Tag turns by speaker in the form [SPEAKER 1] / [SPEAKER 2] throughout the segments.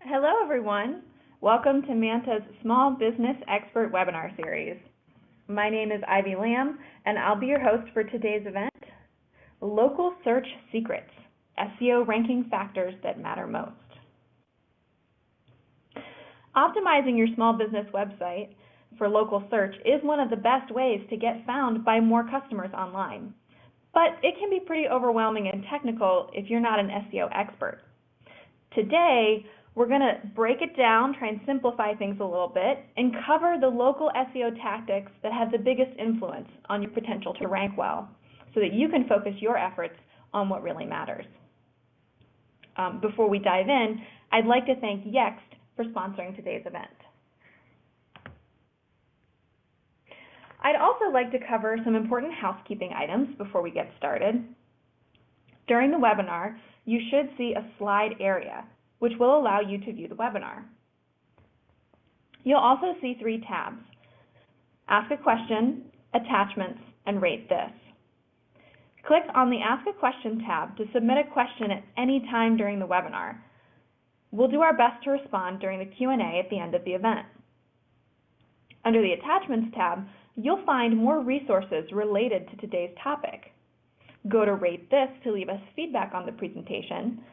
[SPEAKER 1] Hello, everyone. Welcome to Manta's Small Business Expert Webinar Series. My name is Ivy Lamb, and I'll be your host for today's event, Local Search Secrets, SEO Ranking Factors That Matter Most. Optimizing your small business website for local search is one of the best ways to get found by more customers online, but it can be pretty overwhelming and technical if you're not an SEO expert. Today, we're going to break it down, try and simplify things a little bit, and cover the local SEO tactics that have the biggest influence on your potential to rank well, so that you can focus your efforts on what really matters. Before we dive in, I'd like to thank Yext for sponsoring today's event. I'd also like to cover some important housekeeping items before we get started. During the webinar, you should see a slide area, which will allow you to view the webinar. You'll also see 3 tabs: Ask a Question, Attachments, and Rate This. Click on the Ask a Question tab to submit a question at any time during the webinar. We'll do our best to respond during the Q&A at the end of the event. Under the Attachments tab, you'll find more resources related to today's topic. Go to Rate This to leave us feedback on the presentation,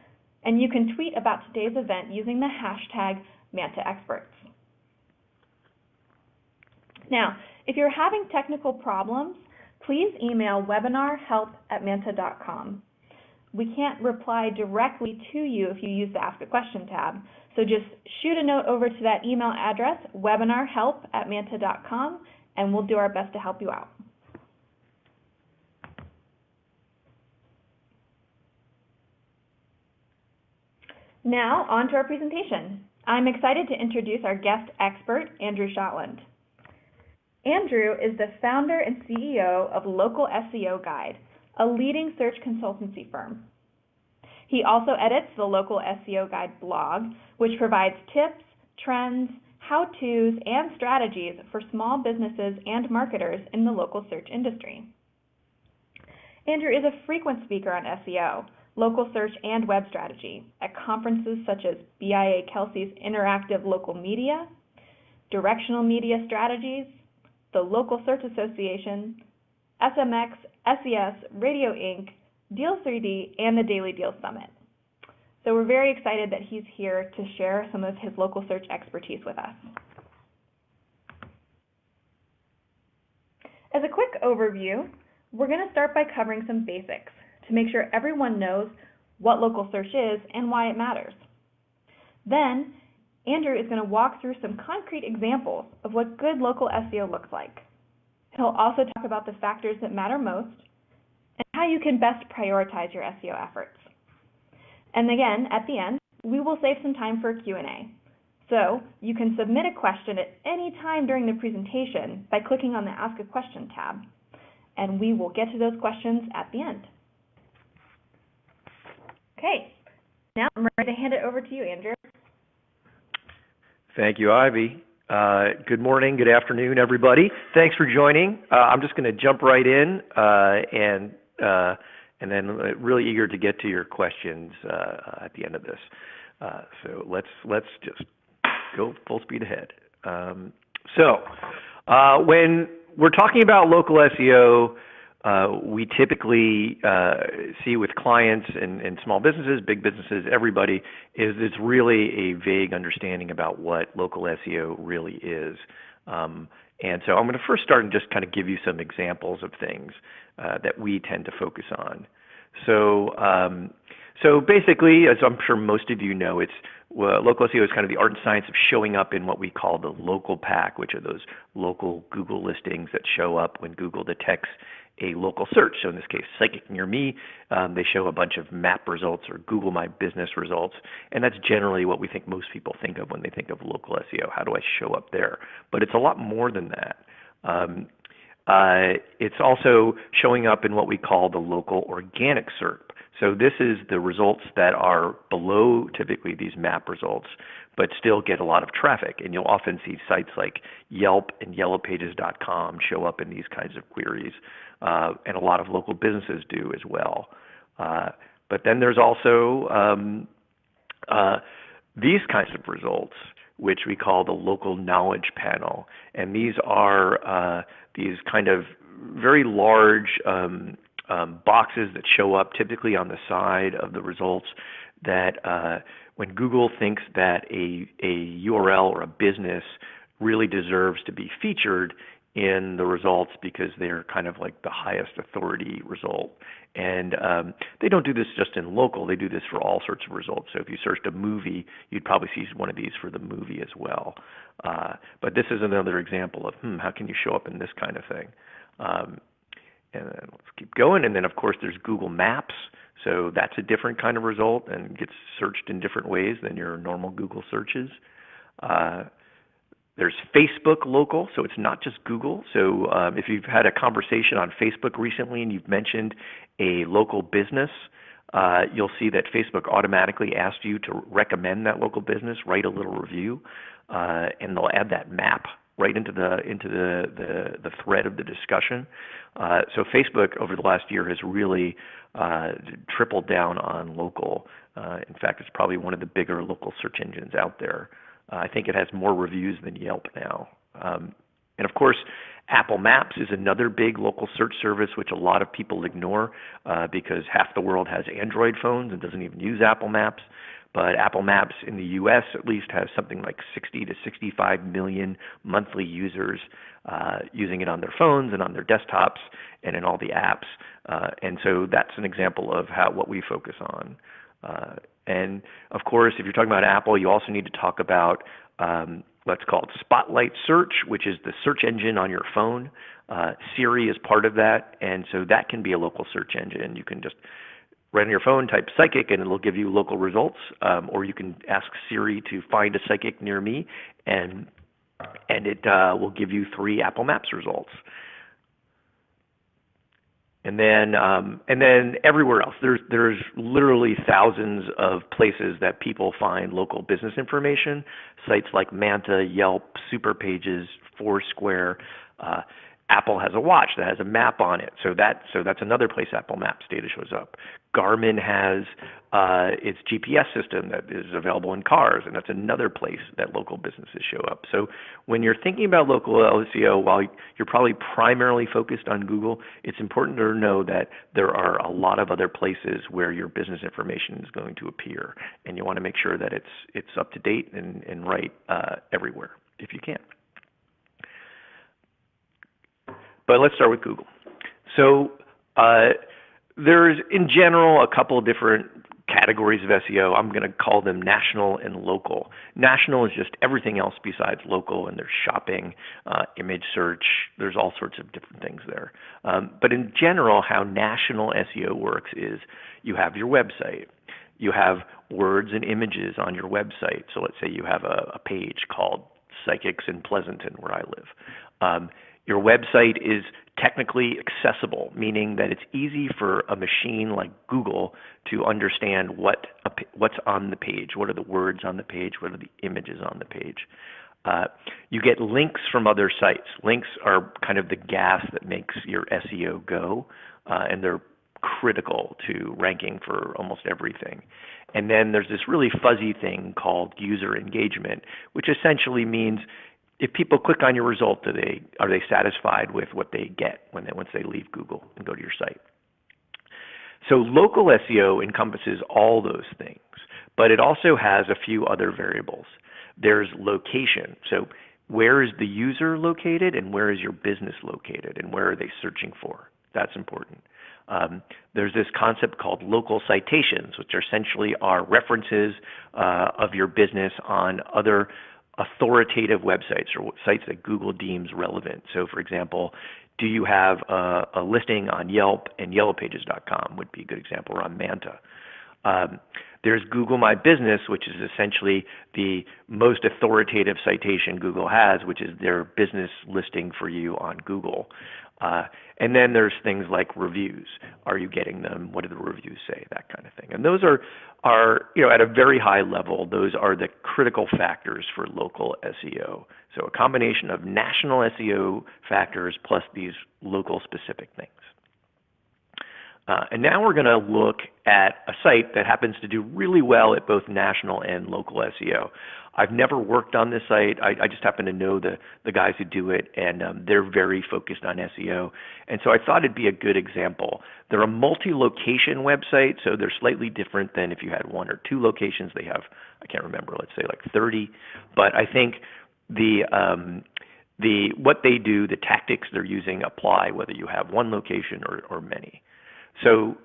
[SPEAKER 1] and you can tweet about today's event using the hashtag MantaExperts. Now, if you're having technical problems, please email webinarhelp@manta.com. We can't reply directly to you if you use the Ask a Question tab, so just shoot a note over to that email address, webinarhelp@manta.com, and we'll do our best to help you out. Now, on to our presentation. I'm excited to introduce our guest expert, Andrew Shotland. Andrew is the founder and CEO of Local SEO Guide, a leading search consultancy firm. He also edits the Local SEO Guide blog, which provides tips, trends, how-tos, and strategies for small businesses and marketers in the local search industry. Andrew is a frequent speaker on SEO, local search, and web strategy at conferences such as BIA Kelsey's Interactive Local Media, Directional Media Strategies, the Local Search Association, SMX, SES, Radio Inc., Deal 3D, and the Daily Deal Summit. So we're very excited that he's here to share some of his local search expertise with us. As a quick overview, we're going to start by covering some basics to make sure everyone knows what local search is and why it matters. Then, Andrew is going to walk through some concrete examples of what good local SEO looks like. He'll also talk about the factors that matter most and how you can best prioritize your SEO efforts. And again, at the end, we will save some time for a Q&A. So you can submit a question at any time during the presentation by clicking on the Ask a Question tab, and we will get to those questions at the end. Okay, now I'm ready to hand it over to you, Andrew.
[SPEAKER 2] Thank you, Ivy. Good morning, good afternoon, everybody. Thanks for joining. I'm just going to jump right in and then really eager to get to your questions at the end of this. So let's just go full speed ahead. When we're talking about local SEO, we typically see with clients and small businesses, big businesses, everybody, is it's really a vague understanding about what local SEO really is. And so I'm going to first start and just kind of give you some examples of things that we tend to focus on. So basically, as I'm sure most of you know, local SEO is kind of the art and science of showing up in what we call the local pack, which are those local Google listings that show up when Google detects a local search. So in this case, Psychic Near Me, they show a bunch of map results or Google My Business results, and that's generally what we think most people think of when they think of local SEO. How do I show up there? But it's a lot more than that. It's also showing up in what we call the local organic SERP. So this is the results that are below typically these map results, but still get a lot of traffic. And you'll often see sites like Yelp and yellowpages.com show up in these kinds of queries. And a lot of local businesses do as well. But then there's also these kinds of results, which we call the local knowledge panel. And these are these kind of very large boxes that show up typically on the side of the results that when Google thinks that a URL or a business really deserves to be featured in the results because they're kind of like the highest authority result. And they don't do this just in local, they do this for all sorts of results. So if you searched a movie, you'd probably see one of these for the movie as well. But this is another example of, how can you show up in this kind of thing? And then let's keep going. And then, of course, there's Google Maps. So that's a different kind of result and gets searched in different ways than your normal Google searches. There's Facebook Local, so it's not just Google. So if you've had a conversation on Facebook recently and you've mentioned a local business, you'll see that Facebook automatically asks you to recommend that local business, write a little review, and they'll add that map right into the thread of the discussion. So Facebook over the last year has really tripled down on local. In fact, it's probably one of the bigger local search engines out there. I think it has more reviews than Yelp now. And of course, Apple Maps is another big local search service which a lot of people ignore because half the world has Android phones and doesn't even use Apple Maps. But Apple Maps in the US at least has something like 60 to 65 million monthly users using it on their phones and on their desktops and in all the apps. And so that's an example of what we focus on. And of course, if you're talking about Apple, you also need to talk about what's called Spotlight Search, which is the search engine on your phone. Siri is part of that, and so that can be a local search engine. You can just right on your phone, type psychic, and it'll give you local results. Or you can ask Siri to find a psychic near me, and it will give you 3 Apple Maps results. And then everywhere else, there's literally thousands of places that people find local business information. Sites like Manta, Yelp, Superpages, Foursquare. Apple has a watch that has a map on it, so that's another place Apple Maps data shows up. Garmin has its GPS system that is available in cars, and that's another place that local businesses show up. So when you're thinking about local SEO, while you're probably primarily focused on Google, it's important to know that there are a lot of other places where your business information is going to appear, and you want to make sure that it's up to date and right everywhere if you can. But let's start with Google. So there's, in general, a couple of different categories of SEO. I'm going to call them national and local. National is just everything else besides local, and there's shopping, image search. There's all sorts of different things there. But in general, how national SEO works is you have your website. You have words and images on your website. So let's say you have a page called Psychics in Pleasanton, where I live. Your website is technically accessible, meaning that it's easy for a machine like Google to understand what's on the page, what are the words on the page, what are the images on the page. You get links from other sites. Links are kind of the gas that makes your SEO go, and they're critical to ranking for almost everything. And then there's this really fuzzy thing called user engagement, which essentially means if people click on your result, are they satisfied with what they get once they leave Google and go to your site? So local SEO encompasses all those things, but it also has a few other variables. There's location. So where is the user located and where is your business located and where are they searching for? That's important. There's this concept called local citations, which are essentially are references of your business on other authoritative websites or sites that Google deems relevant. So for example, do you have a listing on Yelp and yellowpages.com would be a good example, or on Manta. There's Google My Business, which is essentially the most authoritative citation Google has, which is their business listing for you on Google. And then there's things like reviews. Are you getting them? What do the reviews say? That kind of thing. And those are at a very high level, those are the critical factors for local SEO. So a combination of national SEO factors plus these local specific things. And now we're going to look at a site that happens to do really well at both national and local SEO. I've never worked on this site. I just happen to know the guys who do it, and they're very focused on SEO. And so I thought it'd be a good example. They're a multi-location website, so they're slightly different than if you had one or two locations. They have, I can't remember, let's say like 30. But I think what they do, the tactics they're using apply whether you have one location or many. So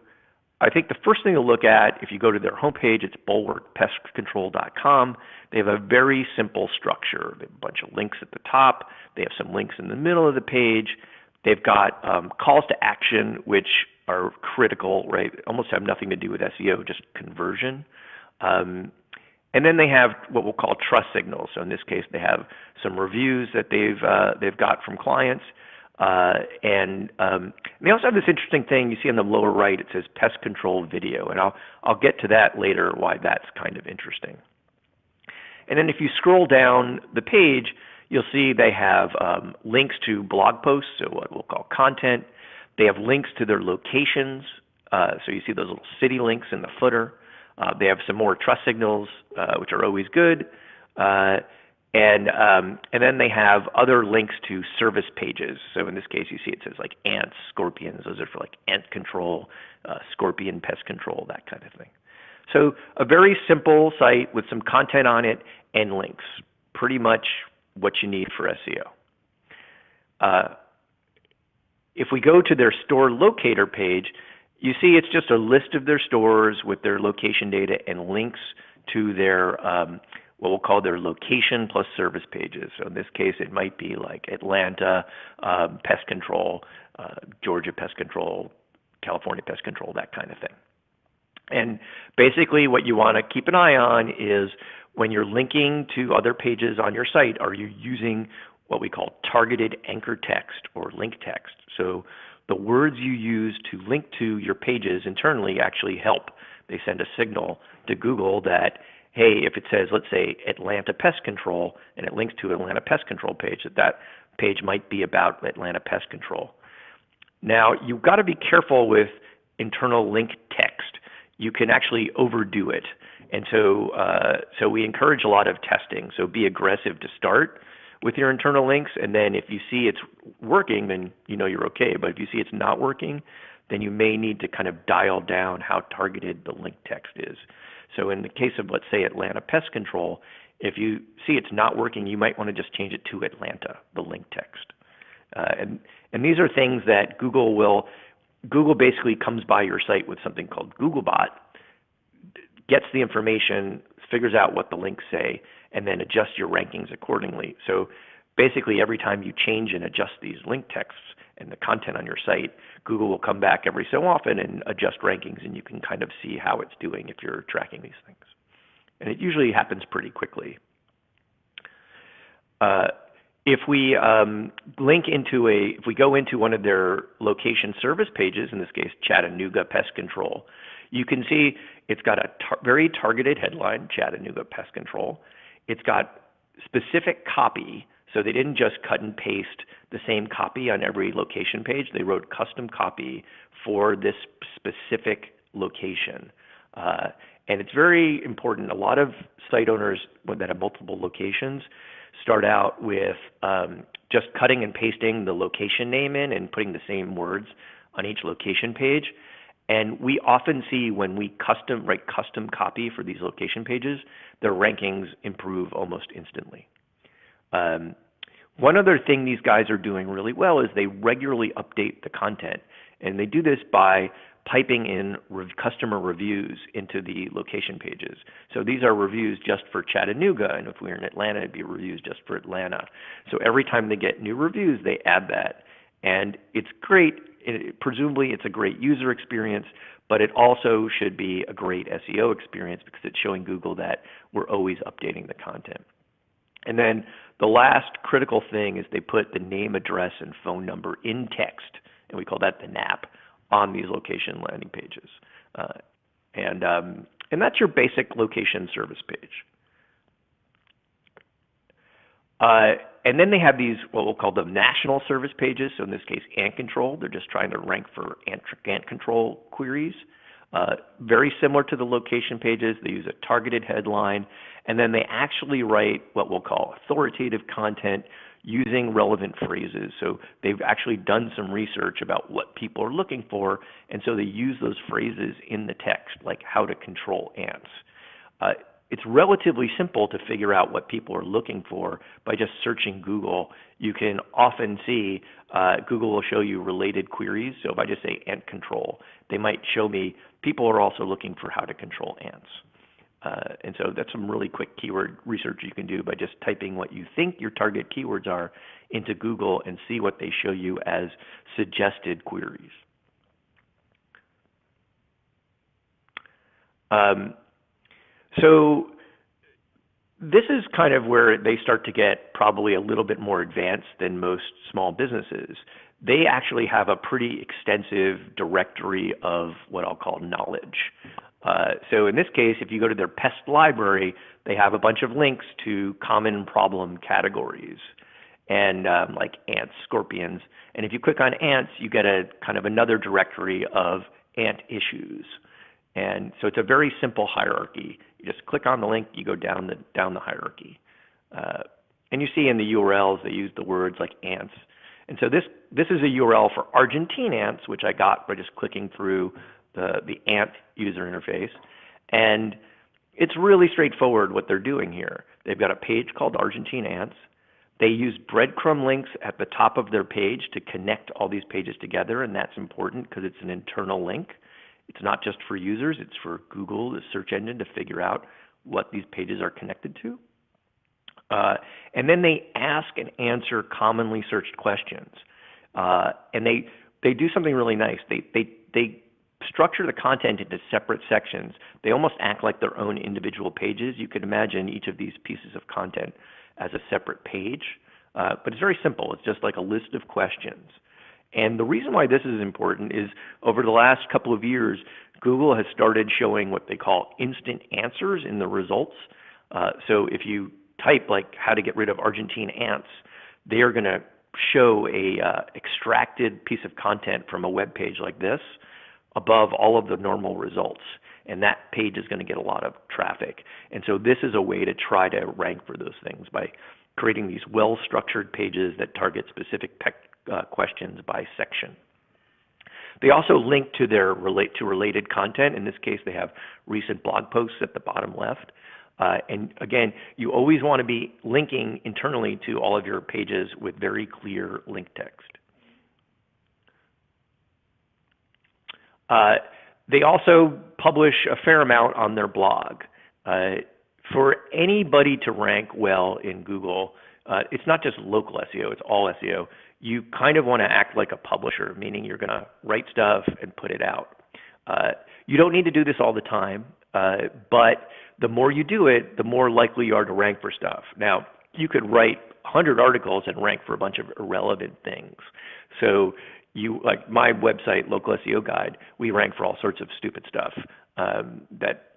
[SPEAKER 2] I think the first thing to look at, if you go to their homepage, it's bulwarkpestcontrol.com. They have a very simple structure. They have a bunch of links at the top. They have some links in the middle of the page. They've got calls to action, which are critical, right? Almost have nothing to do with SEO, just conversion. And then they have what we'll call trust signals. So in this case, they have some reviews that they've got from clients. And they also have this interesting thing you see on the lower right. It says pest control video, and I'll get to that later why that's kind of interesting. And then if you scroll down the page, you'll see they have links to blog posts, so what we'll call content. They have links to their locations, so you see those little city links in the footer. They have some more trust signals, which are always good. And then they have other links to service pages. So in this case, you see it says like ants, scorpions. Those are for like ant control, scorpion pest control, that kind of thing. So a very simple site with some content on it and links. Pretty much what you need for SEO. If we go to their store locator page, you see it's just a list of their stores with their location data and links to their what we'll call their location plus service pages. So in this case, it might be like Atlanta pest control, Georgia pest control, California pest control, that kind of thing. And basically what you want to keep an eye on is when you're linking to other pages on your site, are you using what we call targeted anchor text or link text? So the words you use to link to your pages internally actually help. They send a signal to Google that, hey, if it says, let's say, Atlanta Pest Control, and it links to an Atlanta Pest Control page, that page might be about Atlanta Pest Control. Now, you've got to be careful with internal link text. You can actually overdo it. And so we encourage a lot of testing. So be aggressive to start with your internal links, and then if you see it's working, then you know you're okay. But if you see it's not working, then you may need to kind of dial down how targeted the link text is. So in the case of, let's say, Atlanta Pest Control, if you see it's not working, you might want to just change it to Atlanta, the link text. And these are things that Google basically comes by your site with something called Googlebot, gets the information, figures out what the links say, and then adjusts your rankings accordingly. So basically every time you change and adjust these link texts and the content on your site, Google will come back every so often and adjust rankings, and you can kind of see how it's doing if you're tracking these things. And it usually happens pretty quickly. If we if we go into one of their location service pages, in this case, Chattanooga Pest Control, you can see it's got a very targeted headline, Chattanooga Pest Control. It's got specific copy, so they didn't just cut and paste the same copy on every location page. They wrote custom copy for this specific location. And it's very important. A lot of site owners that have multiple locations start out with just cutting and pasting the location name in and putting the same words on each location page. And we often see when we write custom copy for these location pages, their rankings improve almost instantly. One other thing these guys are doing really well is they regularly update the content. And they do this by piping in customer reviews into the location pages. So these are reviews just for Chattanooga, and if we were in Atlanta, it'd be reviews just for Atlanta. So every time they get new reviews, they add that. And it's great. Presumably it's a great user experience, but it also should be a great SEO experience because it's showing Google that we're always updating the content. And then the last critical thing is they put the name, address, and phone number in text, and we call that the NAP, on these location landing pages. And that's your basic location service page. And then they have these, what we'll call them national service pages. So in this case, ant control. They're just trying to rank for ant control queries. Very similar to the location pages. They use a targeted headline, and then they actually write what we'll call authoritative content using relevant phrases. So they've actually done some research about what people are looking for, and so they use those phrases in the text, like how to control ants. It's relatively simple to figure out what people are looking for by just searching Google. You can often see Google will show you related queries. So if I just say ant control, they might show me people are also looking for how to control ants. And so that's some really quick keyword research you can do by just typing what you think your target keywords are into Google and see what they show you as suggested queries. So this is kind of where they start to get probably a little bit more advanced than most small businesses. They actually have a pretty extensive directory of what I'll call knowledge. So in this case, if you go to their pest library, they have a bunch of links to common problem categories, and like ants, scorpions. And if you click on ants, you get a kind of another directory of ant issues. And so it's a very simple hierarchy. You just click on the link, you go down the hierarchy. And you see in the URLs, they use the words like ants. And so this is a URL for Argentine ants, which I got by just clicking through the ant user interface. And it's really straightforward what they're doing here. They've got a page called Argentine ants. They use breadcrumb links at the top of their page to connect all these pages together, and that's important because it's an internal link. It's not just for users, it's for Google, the search engine, to figure out what these pages are connected to. And then they ask and answer commonly searched questions. And they do something really nice. They structure the content into separate sections. They almost act like their own individual pages. You could imagine each of these pieces of content as a separate page. But it's very simple. It's just like a list of questions. And the reason why this is important is over the last couple of years, Google has started showing what they call instant answers in the results. So if you type like how to get rid of Argentine ants, they are going to show a extracted piece of content from a web page like this above all of the normal results. And that page is going to get a lot of traffic. And so this is a way to try to rank for those things by creating these well-structured pages that target specific questions by section. They also link to their related content. In this case, they have recent blog posts at the bottom left. And again, you always want to be linking internally to all of your pages with very clear link text. They also publish a fair amount on their blog. For anybody to rank well in Google, it's not just local SEO, it's all SEO. You kind of want to act like a publisher, meaning you're going to write stuff and put it out. You don't need to do this all the time, but the more you do it, the more likely you are to rank for stuff. Now, you could write 100 articles and rank for a bunch of irrelevant things. So like my website, Local SEO Guide, we rank for all sorts of stupid stuff that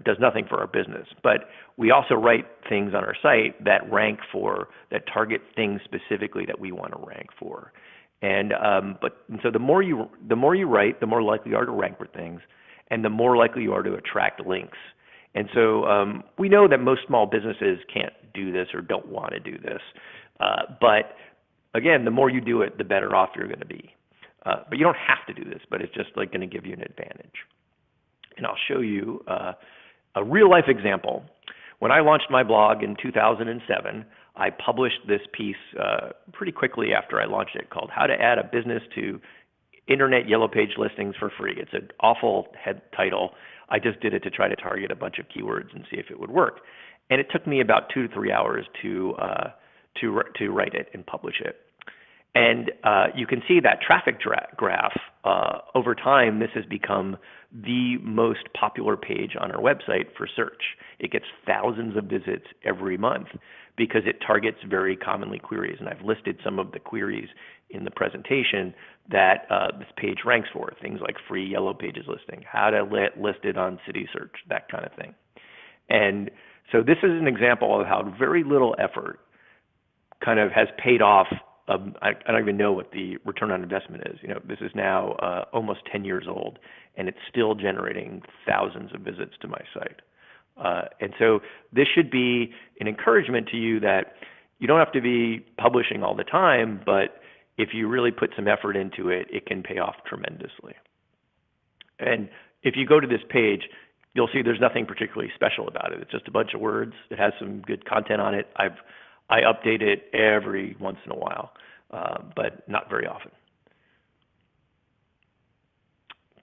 [SPEAKER 2] does nothing for our business. But we also write things on our site that target things specifically that we want to rank for. And so the more you write, the more likely you are to rank for things, and the more likely you are to attract links. And so we know that most small businesses can't do this or don't want to do this. But again, the more you do it, the better off you're going to be. But you don't have to do this, but it's just like going to give you an advantage. And I'll show you a real-life example. When I launched my blog in 2007, I published this piece pretty quickly after I launched it called How to Add a Business to Internet Yellow Page Listings for Free. It's an awful head title. I just did it to try to target a bunch of keywords and see if it would work. And it took me about 2 to 3 hours to write it and publish it. And you can see that traffic graph. Over time, this has become the most popular page on our website for search. It gets thousands of visits every month because it targets very commonly queries. And I've listed some of the queries in the presentation that this page ranks for, things like free Yellow Pages listing, how to list it on City Search, that kind of thing. And so this is an example of how very little effort kind of has paid off. I don't even know what the return on investment is. This is now almost 10 years old, and it's still generating thousands of visits to my site. And so this should be an encouragement to you that you don't have to be publishing all the time, but if you really put some effort into it, it can pay off tremendously. And if you go to this page, you'll see there's nothing particularly special about it. It's just a bunch of words. It has some good content on it. I update it every once in a while, but not very often.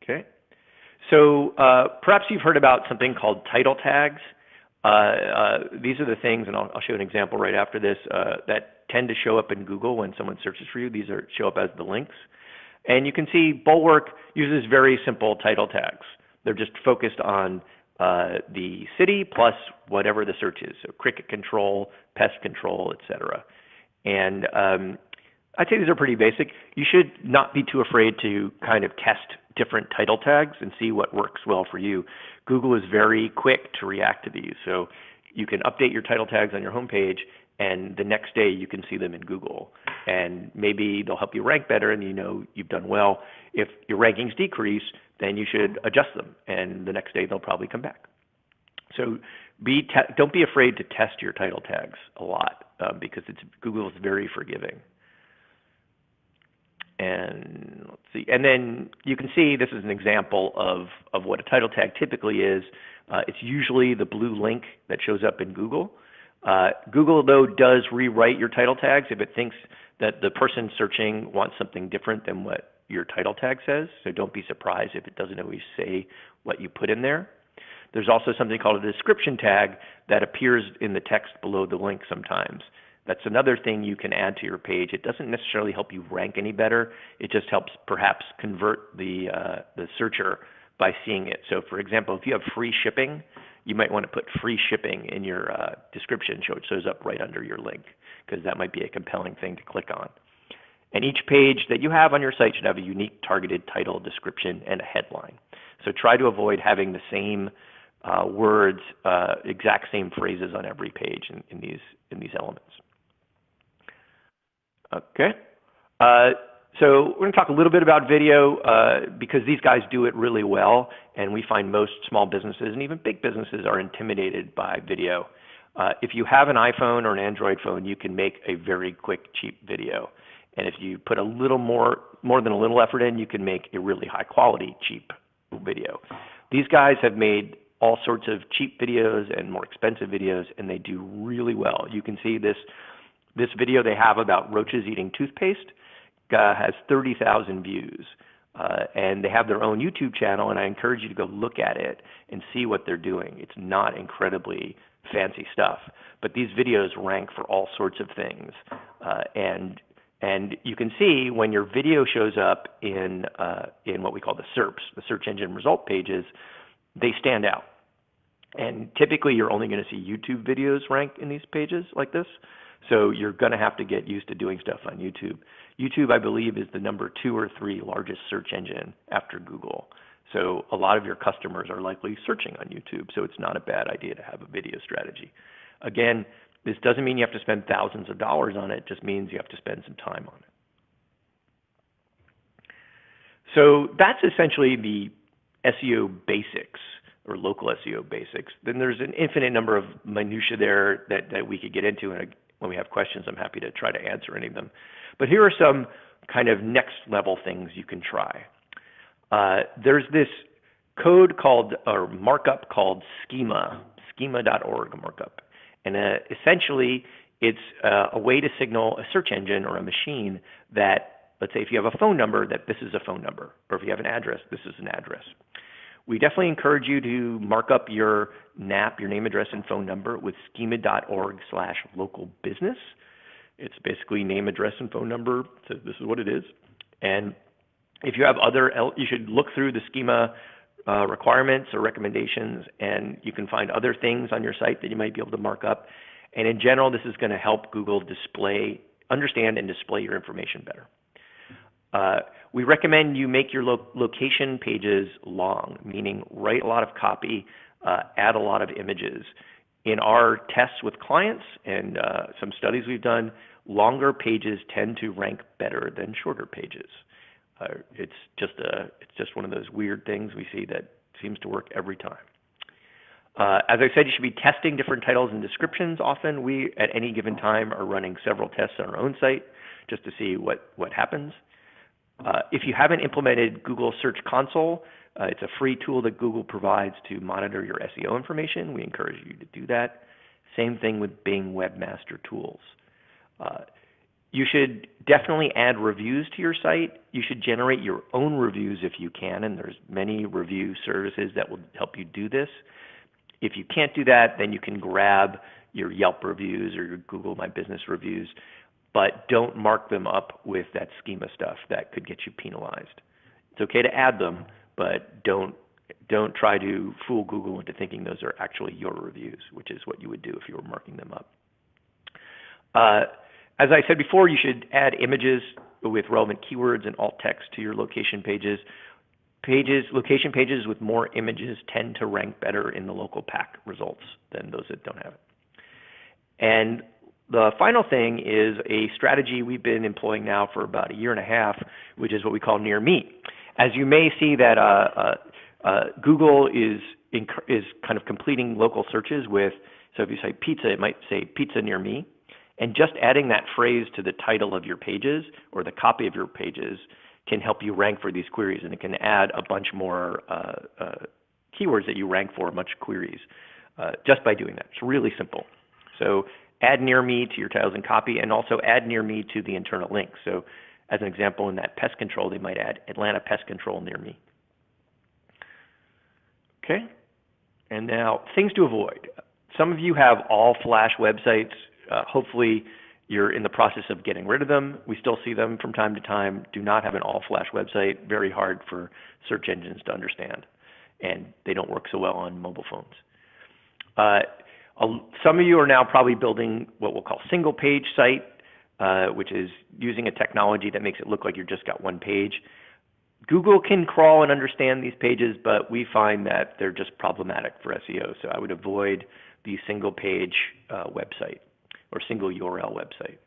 [SPEAKER 2] Okay. So perhaps you've heard about something called title tags. These are the things, and I'll show you an example right after this, that tend to show up in Google when someone searches for you. These show up as the links. And you can see Bulwark uses very simple title tags. They're just focused on the city plus whatever the search is, so cricket control, pest control, etc. And I'd say these are pretty basic. You should not be too afraid to kind of test different title tags and see what works well for you. Google is very quick to react to these. So you can update your title tags on your homepage, and the next day you can see them in Google. And maybe they'll help you rank better, and you've done well. If your rankings decrease, then you should adjust them, and the next day they'll probably come back. So don't be afraid to test your title tags a lot because Google is very forgiving. And let's see. And then you can see this is an example of what a title tag typically is. It's usually the blue link that shows up in Google. Google, though, does rewrite your title tags if it thinks that the person searching wants something different than what your title tag says. So don't be surprised if it doesn't always say what you put in there. There's also something called a description tag that appears in the text below the link sometimes. That's another thing you can add to your page. It doesn't necessarily help you rank any better. It just helps perhaps convert the searcher by seeing it. So for example, if you have free shipping, you might want to put free shipping in your description so it shows up right under your link, because that might be a compelling thing to click on. And each page that you have on your site should have a unique targeted title, description, and a headline. So try to avoid having the same words, exact same phrases on every page in these elements. Okay. So we're going to talk a little bit about video because these guys do it really well, and we find most small businesses and even big businesses are intimidated by video. If you have an iPhone or an Android phone, you can make a very quick, cheap video. And if you put a little more than a little effort in, you can make a really high quality, cheap video. These guys have made all sorts of cheap videos and more expensive videos, and they do really well. You can see this video they have about roaches eating toothpaste has 30,000 views. And they have their own YouTube channel, and I encourage you to go look at it and see what they're doing. It's not incredibly fancy stuff, but these videos rank for all sorts of things. And you can see when your video shows up in what we call the SERPs, the search engine result pages, they stand out. And typically you're only going to see YouTube videos rank in these pages like this. So you're going to have to get used to doing stuff on YouTube. YouTube, I believe, is the number 2 or 3 largest search engine after Google. So a lot of your customers are likely searching on YouTube, so it's not a bad idea to have a video strategy. Again, this doesn't mean you have to spend thousands of dollars on it. It just means you have to spend some time on it. So that's essentially the SEO basics, or local SEO basics. Then there's an infinite number of minutiae there that we could get into, and when we have questions, I'm happy to try to answer any of them. But here are some kind of next level things you can try. There's this code called, or markup called schema, schema.org markup. And essentially, it's a way to signal a search engine or a machine that, let's say if you have a phone number, that this is a phone number, or if you have an address, this is an address. We definitely encourage you to mark up your NAP, your name, address, and phone number with schema.org/localbusiness. It's basically name, address, and phone number. So this is what it is. And if you have you should look through the schema requirements or recommendations, and you can find other things on your site that you might be able to mark up. And in general, this is going to help Google understand and display your information better. We recommend you make your location pages long, meaning write a lot of copy, add a lot of images. In our tests with clients and some studies we've done, longer pages tend to rank better than shorter pages. It's just one of those weird things we see that seems to work every time. As I said, you should be testing different titles and descriptions often. We, at any given time, are running several tests on our own site just to see what happens. If you haven't implemented Google Search Console, it's a free tool that Google provides to monitor your SEO information. We encourage you to do that. Same thing with Bing Webmaster Tools. You should definitely add reviews to your site. You should generate your own reviews if you can, and there's many review services that will help you do this. If you can't do that, then you can grab your Yelp reviews or your Google My Business reviews, but don't mark them up with that schema stuff. That could get you penalized. It's okay to add them, but don't try to fool Google into thinking those are actually your reviews, which is what you would do if you were marking them up. As I said before, you should add images with relevant keywords and alt text to your location pages. Location pages with more images tend to rank better in the local pack results than those that don't have it. And the final thing is a strategy we've been employing now for about a year and a half, which is what we call near me. As you may see that Google is kind of completing local searches with, so if you say pizza, it might say pizza near me. And just adding that phrase to the title of your pages or the copy of your pages can help you rank for these queries, and it can add a bunch more keywords that you rank for, much queries, just by doing that. It's really simple. So add near me to your titles and copy, and also add near me to the internal link. So as an example, in that pest control, they might add Atlanta pest control near me. Okay, and now things to avoid. Some of you have all flash websites. Hopefully you're in the process of getting rid of them. We still see them from time to time. Do not have an all-flash website. Very hard for search engines to understand, and they don't work so well on mobile phones. Some of you are now probably building what we'll call single-page site, which is using a technology that makes it look like you've just got one page. Google can crawl and understand these pages, but we find that they're just problematic for SEO, so I would avoid the single-page website or single URL website.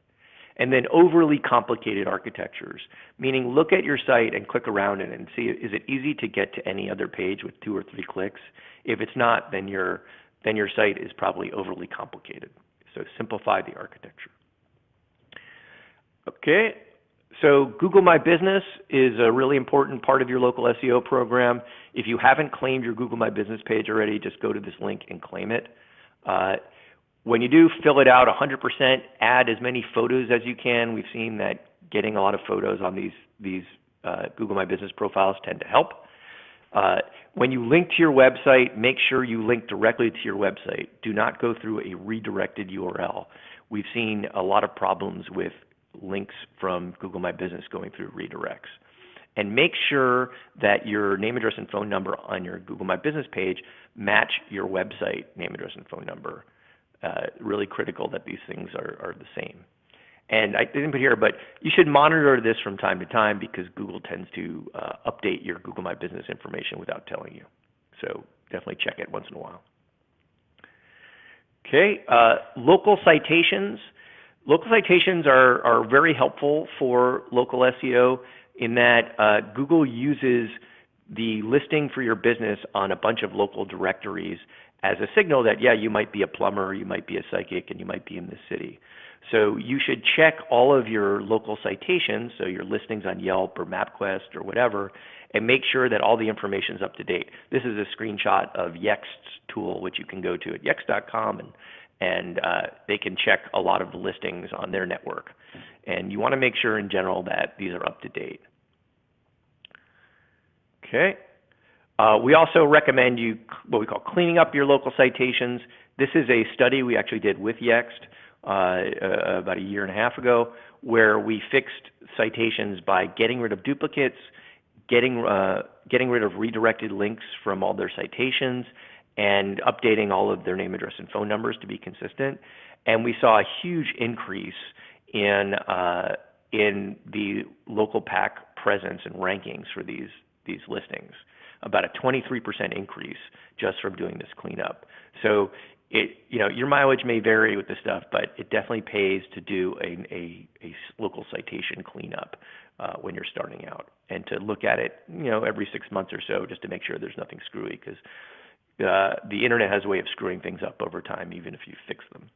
[SPEAKER 2] And then overly complicated architectures, meaning look at your site and click around it and see, is it easy to get to any other page with 2 or 3 clicks? If it's not, then your site is probably overly complicated. So simplify the architecture. Okay, so Google My Business is a really important part of your local SEO program. If you haven't claimed your Google My Business page already, just go to this link and claim it. When you do fill it out 100%, add as many photos as you can. We've seen that getting a lot of photos on these Google My Business profiles tend to help. When you link to your website, make sure you link directly to your website. Do not go through a redirected URL. We've seen a lot of problems with links from Google My Business going through redirects. And make sure that your name, address, and phone number on your Google My Business page match your website name, address, and phone number. Really critical that these things are the same. And I didn't put here, but you should monitor this from time to time because Google tends to update your Google My Business information without telling you. So definitely check it once in a while. Okay, local citations. Local citations are very helpful for local SEO in that Google uses the listing for your business on a bunch of local directories as a signal that, yeah, you might be a plumber, you might be a psychic, and you might be in this city. So you should check all of your local citations, so your listings on Yelp or MapQuest or whatever, and make sure that all the information is up to date. This is a screenshot of Yext's tool, which you can go to at yext.com, and they can check a lot of the listings on their network. And you want to make sure in general that these are up to date. Okay. We also recommend you what we call cleaning up your local citations. This is a study we actually did with Yext about a year and a half ago, where we fixed citations by getting rid of duplicates, getting rid of redirected links from all their citations, and updating all of their name, address, and phone numbers to be consistent. And we saw a huge increase in the local pack presence and rankings for these listings. About a 23% increase just from doing this cleanup. So your mileage may vary with this stuff, but it definitely pays to do a local citation cleanup when you're starting out, and to look at it, every 6 months or so, just to make sure there's nothing screwy, because the internet has a way of screwing things up over time, even if you fix them.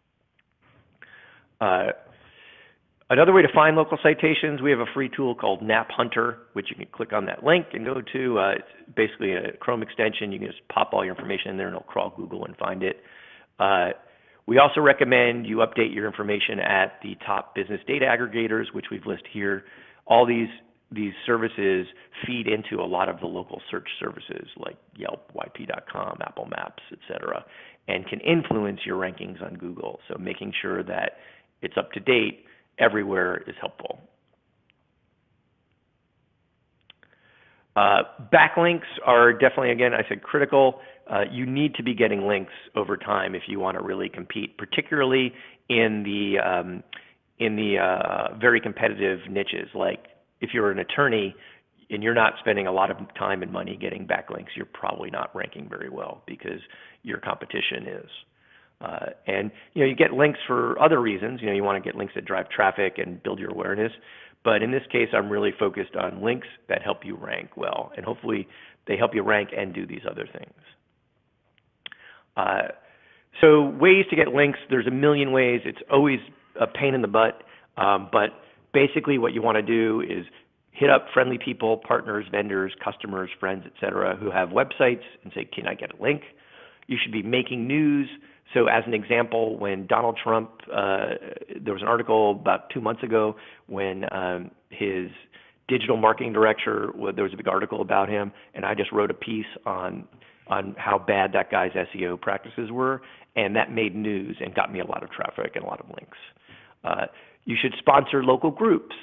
[SPEAKER 2] Another way to find local citations, we have a free tool called Nap Hunter, which you can click on that link and go to. It's basically a Chrome extension. You can just pop all your information in there, and it'll crawl Google and find it. We also recommend you update your information at the top business data aggregators, which we've listed here. All these services feed into a lot of the local search services like Yelp, YP.com, Apple Maps, etc., and can influence your rankings on Google. So making sure that it's up to date everywhere is helpful. Backlinks are definitely, again, I said critical. You need to be getting links over time if you want to really compete, particularly in the very competitive niches. Like if you're an attorney and you're not spending a lot of time and money getting backlinks, you're probably not ranking very well because your competition is. And you get links for other reasons. You want to get links that drive traffic and build your awareness. But in this case, I'm really focused on links that help you rank well, and hopefully they help you rank and do these other things. So ways to get links, there's a million ways. It's always a pain in the butt. But basically what you want to do is hit up friendly people, partners, vendors, customers, friends, etc., who have websites and say, can I get a link? You should be making news. So as an example, when Donald Trump, there was an article about 2 months ago when his digital marketing director, there was a big article about him, and I just wrote a piece on how bad that guy's SEO practices were, and that made news and got me a lot of traffic and a lot of links. You should sponsor local groups.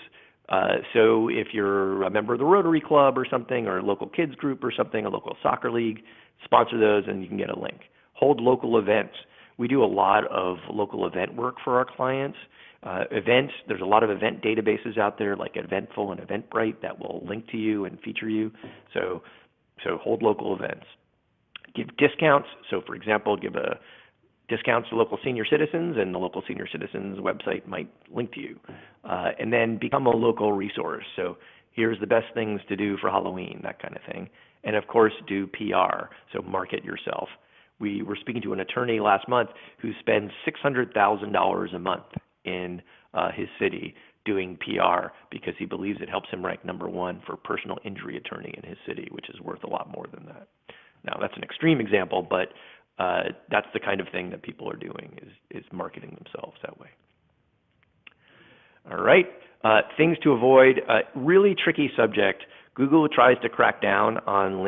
[SPEAKER 2] So if you're a member of the Rotary Club or something, or a local kids group or something, a local soccer league, sponsor those and you can get a link. Hold local events. We do a lot of local event work for our clients. Events, there's a lot of event databases out there like Eventful and Eventbrite that will link to you and feature you. So hold local events. Give discounts. So for example, give discounts to local senior citizens, and the local senior citizens website might link to you. And then become a local resource. So here's the best things to do for Halloween, that kind of thing. And of course, do PR, so market yourself. We were speaking to an attorney last month who spends $600,000 a month in his city doing PR because he believes it helps him rank #1 for personal injury attorney in his city, which is worth a lot more than that. Now, that's an extreme example, but that's the kind of thing that people are doing, is marketing themselves that way. All right, things to avoid. Really tricky subject. Google tries to crack down on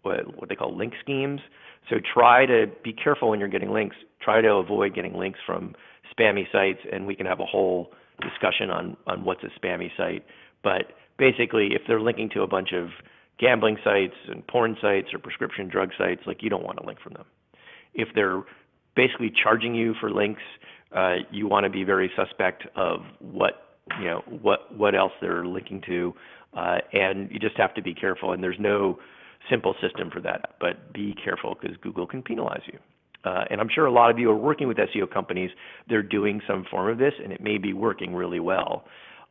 [SPEAKER 2] what they call link schemes. So try to be careful when you're getting links. Try to avoid getting links from spammy sites, and we can have a whole discussion on what's a spammy site. But basically, if they're linking to a bunch of gambling sites and porn sites or prescription drug sites, you don't want to link from them. If they're basically charging you for links, you want to be very suspect of what else they're linking to, and you just have to be careful. And there's no simple system for that, but be careful because Google can penalize you. And I'm sure a lot of you are working with SEO companies. They're doing some form of this, and it may be working really well.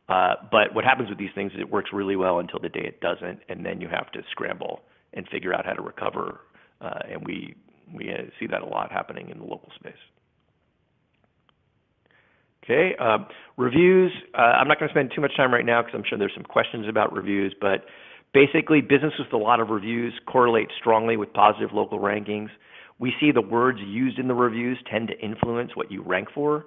[SPEAKER 2] But what happens with these things is it works really well until the day it doesn't, and then you have to scramble and figure out how to recover. And we see that a lot happening in the local space. Okay, reviews. I'm not going to spend too much time right now because I'm sure there's some questions about reviews, but basically, businesses with a lot of reviews correlate strongly with positive local rankings. We see the words used in the reviews tend to influence what you rank for.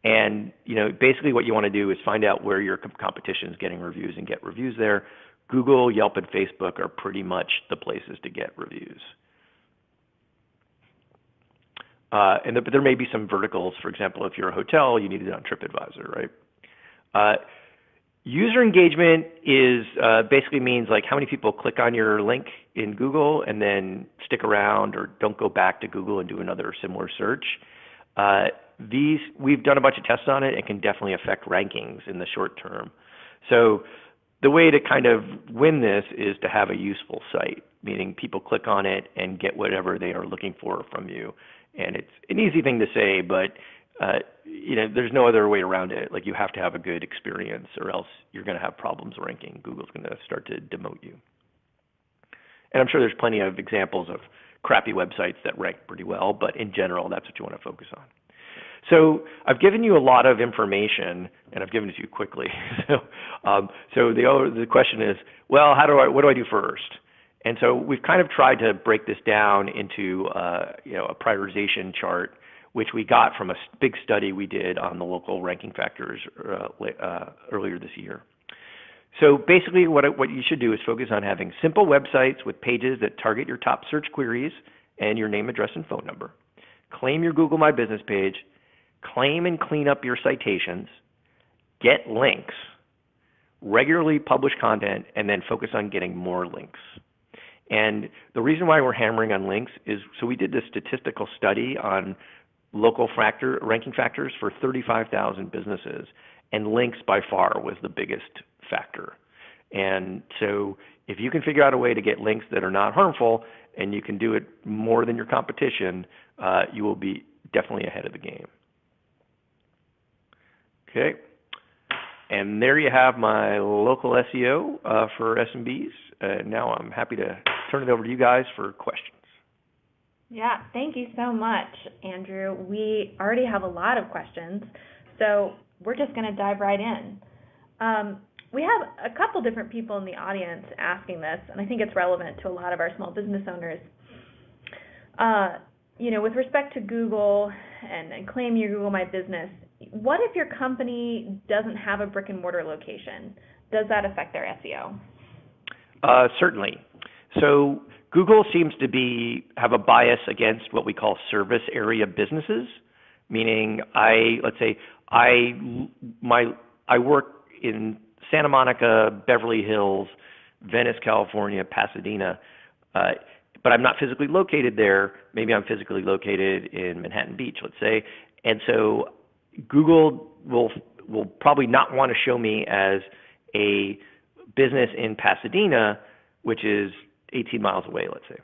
[SPEAKER 2] And basically what you want to do is find out where your competition is getting reviews and get reviews there. Google, Yelp, and Facebook are pretty much the places to get reviews. But there may be some verticals. For example, if you're a hotel, you need it on TripAdvisor, right? User engagement is basically means how many people click on your link in Google and then stick around or don't go back to Google and do another similar search. We've done a bunch of tests on it and can definitely affect rankings in the short term. So the way to kind of win this is to have a useful site, meaning people click on it and get whatever they are looking for from you. And it's an easy thing to say, but there's no other way around it. Like, you have to have a good experience, or else you're going to have problems ranking. Google's going to start to demote you. And I'm sure there's plenty of examples of crappy websites that rank pretty well, but in general, that's what you want to focus on. So I've given you a lot of information, and I've given it to you quickly. So the question is, well, what do I do first? And so we've kind of tried to break this down into a prioritization chart, which we got from a big study we did on the local ranking factors earlier this year. So basically what you should do is focus on having simple websites with pages that target your top search queries and your name, address, and phone number. Claim your Google My Business page. Claim and clean up your citations. Get links. Regularly publish content, and then focus on getting more links. And the reason why we're hammering on links is, so we did this statistical study on local ranking factors for 35,000 businesses, and links by far was the biggest factor. And so if you can figure out a way to get links that are not harmful, and you can do it more than your competition, you will be definitely ahead of the game. Okay. And there you have my local SEO for SMBs. Now I'm happy to turn it over to you guys for questions.
[SPEAKER 1] Yeah, thank you so much, Andrew. We already have a lot of questions, so we're just going to dive right in. We have a couple different people in the audience asking this, and I think it's relevant to a lot of our small business owners. With respect to Google and claim your Google My Business, what if your company doesn't have a brick and mortar location? Does that affect their SEO?
[SPEAKER 2] Certainly. So Google seems to have a bias against what we call service area businesses, meaning I work in Santa Monica, Beverly Hills, Venice, California, Pasadena, but I'm not physically located there. Maybe I'm physically located in Manhattan Beach, let's say. And so Google will probably not want to show me as a business in Pasadena, which is 18 miles away, let's say.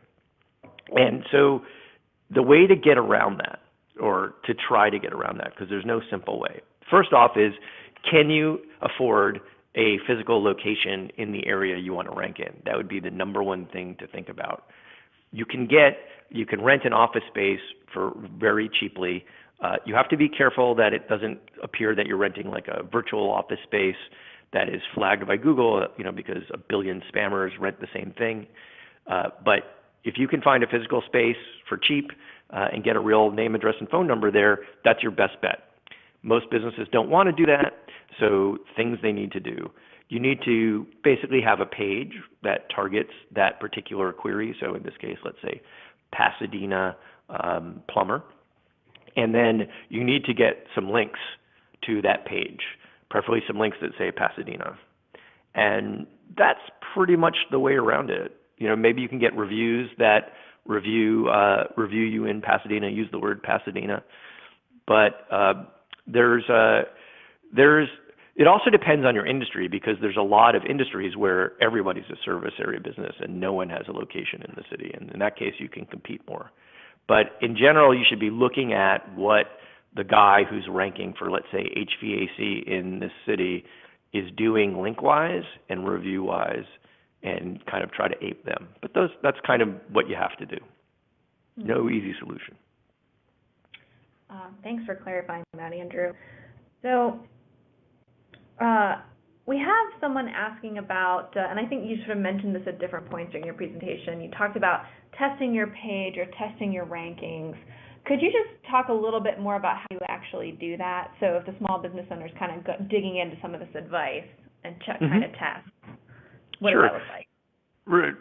[SPEAKER 2] And so the way to get around that, or to try to get around that, because there's no simple way. First off is, can you afford a physical location in the area you want to rank in? That would be the number one thing to think about. You can rent an office space for very cheaply. You have to be careful that it doesn't appear that you're renting like a virtual office space that is flagged by Google, because a billion spammers rent the same thing. But if you can find a physical space for cheap and get a real name, address, and phone number there, that's your best bet. Most businesses don't want to do that, so things they need to do. You need to basically have a page that targets that particular query. So in this case, let's say Pasadena plumber. And then you need to get some links to that page, preferably some links that say Pasadena. And that's pretty much the way around it. Maybe you can get reviews that review you in Pasadena, use the word Pasadena. But it also depends on your industry, because there's a lot of industries where everybody's a service area business and no one has a location in the city. And in that case, you can compete more. But in general, you should be looking at what the guy who's ranking for, let's say, HVAC in this city is doing link-wise and review-wise, and kind of try to ape them. But that's kind of what you have to do. No easy solution.
[SPEAKER 1] Thanks for clarifying that, Andrew. So we have someone asking about, and I think you sort of mentioned this at different points during your presentation. You talked about testing your page or testing your rankings. Could you just talk a little bit more about how you actually do that? So if the small business owner is kind of digging into some of this advice and kind of test, what does that look like?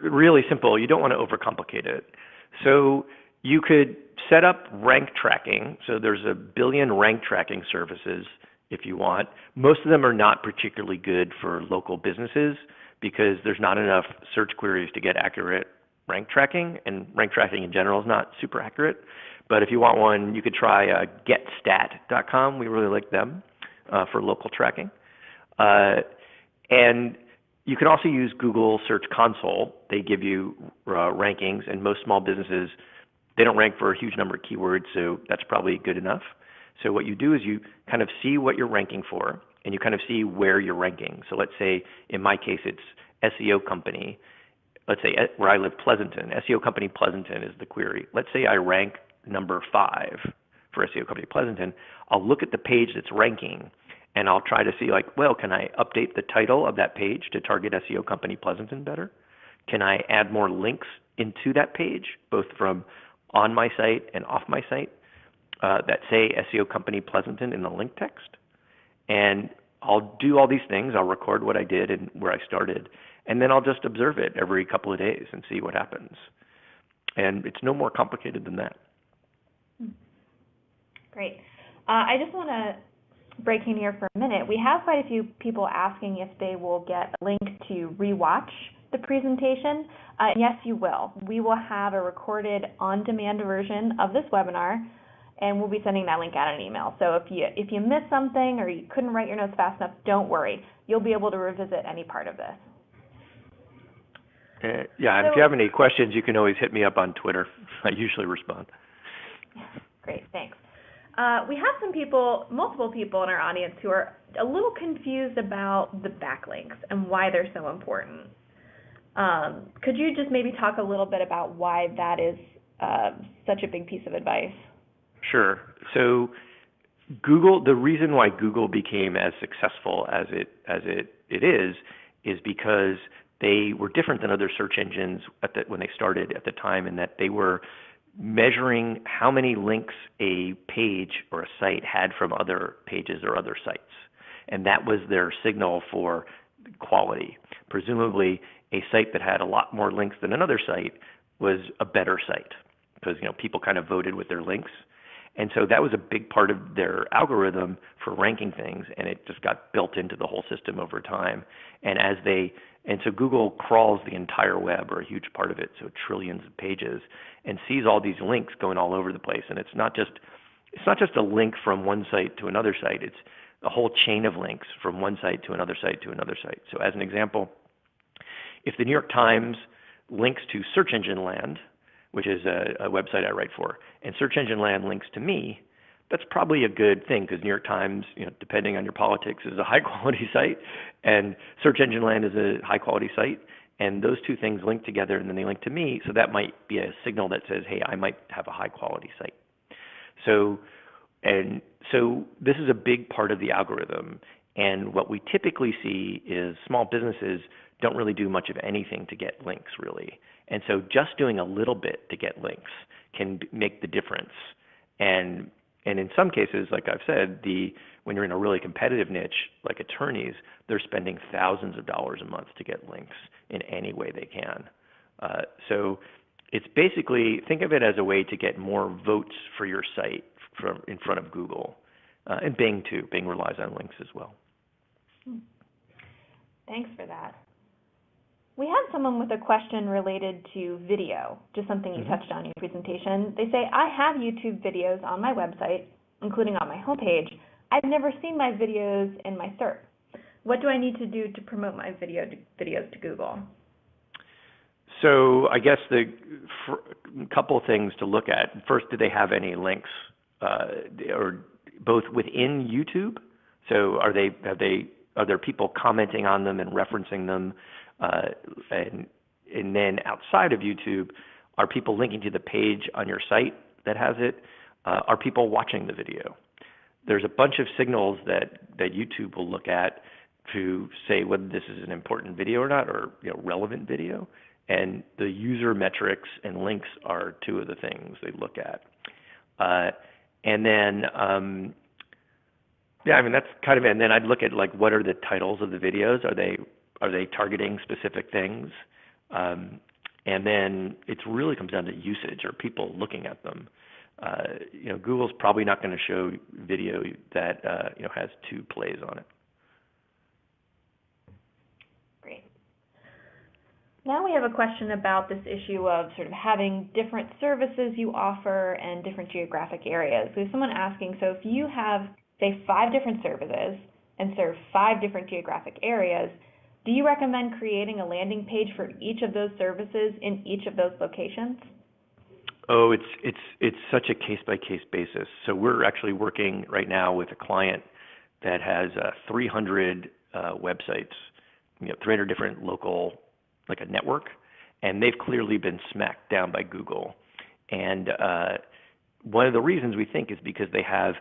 [SPEAKER 2] Really simple. You don't want to overcomplicate it. So you could set up rank tracking. So there's a billion rank tracking services if you want. Most of them are not particularly good for local businesses because there's not enough search queries to get accurate rank tracking, and rank tracking in general is not super accurate. But if you want one, you could try getstat.com. We really like them for local tracking. And you can also use Google Search Console. They give you rankings, and most small businesses They don't rank for a huge number of keywords, so that's probably good enough. So what you do is you kind of see what you're ranking for, and you kind of see where you're ranking. So let's say, in my case, it's SEO company. Let's say where I live, Pleasanton. SEO company Pleasanton is the query. Let's say I rank number 5 for SEO company Pleasanton. I'll look at the page that's ranking, and I'll try to see, like, well, can I update the title of that page to target SEO company Pleasanton better? Can I add more links into that page, both from on my site and off my site, that say SEO company Pleasanton in the link text? And I'll do all these things. I'll record what I did and where I started, and then I'll just observe it every couple of days and see what happens. And it's no more complicated than that.
[SPEAKER 1] Great. I just want to break in here for a minute. We have quite a few people asking if they will get a link to rewatch the presentation. Yes, you will. We will have a recorded on-demand version of this webinar, and we'll be sending that link out in an email. So if you missed something or you couldn't write your notes fast enough, don't worry. You'll be able to revisit any part of this.
[SPEAKER 2] Yeah, and if you have any questions, you can always hit me up on Twitter. I usually respond.
[SPEAKER 1] Great, thanks. We have multiple people in our audience who are a little confused about the backlinks and why they're so important. Could you just maybe talk a little bit about why that is such a big piece of advice?
[SPEAKER 2] Sure. So Google, the reason why Google became as successful as it is because they were different than other search engines when they started at the time, in that they were measuring how many links a page or a site had from other pages or other sites. And that was their signal for quality. Presumably, a site that had a lot more links than another site was a better site, because people kind of voted with their links. And so that was a big part of their algorithm for ranking things, and it just got built into the whole system over time. And so Google crawls the entire web, or a huge part of it, so trillions of pages, and sees all these links going all over the place. And it's not just a link from one site to another site. It's a whole chain of links from one site to another site to another site. So as an example, if the New York Times links to Search Engine Land, which is a website I write for, and Search Engine Land links to me, that's probably a good thing, because New York Times, depending on your politics, is a high-quality site, and Search Engine Land is a high-quality site, and those two things link together, and then they link to me, so that might be a signal that says, hey, I might have a high-quality site. So this is a big part of the algorithm, and what we typically see is small businesses don't really do much of anything to get links, really. And so just doing a little bit to get links can make the difference. And in some cases, like I've said, when you're in a really competitive niche, like attorneys, they're spending thousands of dollars a month to get links in any way they can. So it's basically, think of it as a way to get more votes for your site in front of Google. And Bing, too. Bing relies on links as well.
[SPEAKER 1] Thanks for that. We have someone with a question related to video, just something you touched on in your presentation. They say, I have YouTube videos on my website, including on my homepage. I've never seen my videos in my SERP. What do I need to do to promote my videos to Google?
[SPEAKER 2] So I guess a couple of things to look at. First, do they have any links, or both within YouTube? So are there people commenting on them and referencing them? And then outside of YouTube, are people linking to the page on your site that has it? Are people watching the video? There's a bunch of signals that YouTube will look at to say whether this is an important video or not, or relevant video. And the user metrics and links are two of the things they look at. And then, that's kind of it. And then I'd look at, like, what are the titles of the videos? Are they targeting specific things? And then it really comes down to usage. Are people looking at them? Google's probably not going to show video that has 2 plays on it.
[SPEAKER 1] Great. Now we have a question about this issue of sort of having different services you offer and different geographic areas. So someone asking, so if you have, say, 5 different services and serve 5 different geographic areas, do you recommend creating a landing page for each of those services in each of those locations?
[SPEAKER 2] Oh, it's such a case by case basis. So we're actually working right now with a client that has 300 websites, 300 different local, like a network, and they've clearly been smacked down by Google. And one of the reasons we think is because they have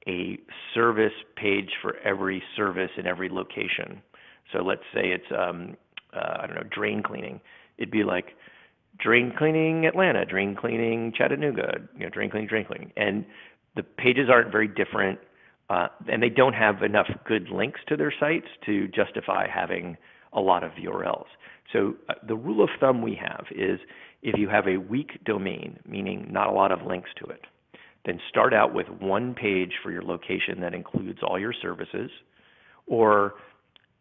[SPEAKER 2] a service page for every service in every location. So let's say it's I don't know, drain cleaning. It'd be like drain cleaning Atlanta, drain cleaning Chattanooga, drain cleaning, and the pages aren't very different, and they don't have enough good links to their sites to justify having a lot of URLs. So the rule of thumb we have is if you have a weak domain, meaning not a lot of links to it, then start out with one page for your location that includes all your services, or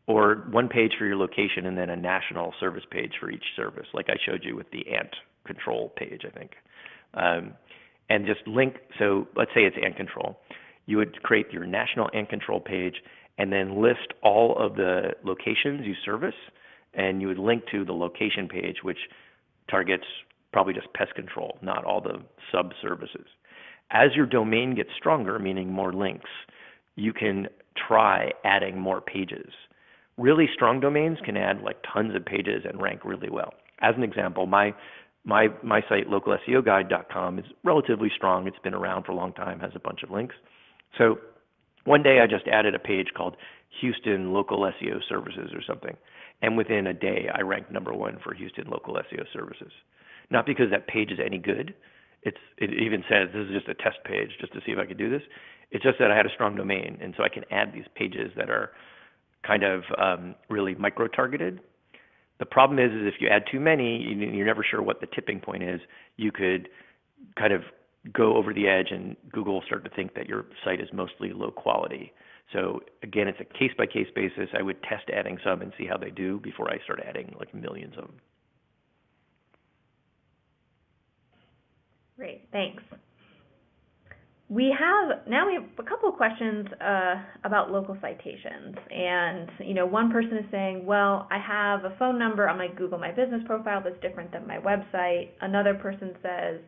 [SPEAKER 2] one page for your location and then a national service page for each service, like I showed you with the ant control page, I think. And just link, so let's say it's ant control. You would create your national ant control page and then list all of the locations you service, and you would link to the location page, which targets probably just pest control, not all the sub-services. As your domain gets stronger, meaning more links, you can try adding more pages. Really strong domains can add like tons of pages and rank really well. As an example, my site, localseoguide.com, is relatively strong. It's been around for a long time, has a bunch of links. So one day I just added a page called Houston Local SEO Services or something. And within a day, I ranked #1 for Houston Local SEO Services. Not because that page is any good. It even says this is just a test page just to see if I could do this. It's just that I had a strong domain, and so I can add these pages that are kind of really micro-targeted. The problem is if you add too many, you're never sure what the tipping point is. You could kind of go over the edge, and Google will start to think that your site is mostly low quality. So again, it's a case-by-case basis. I would test adding some and see how they do before I start adding like millions of them.
[SPEAKER 1] Great, thanks. We have a couple of questions about local citations, and one person is saying, well, I have a phone number on my Google My Business profile that's different than my website. Another person says,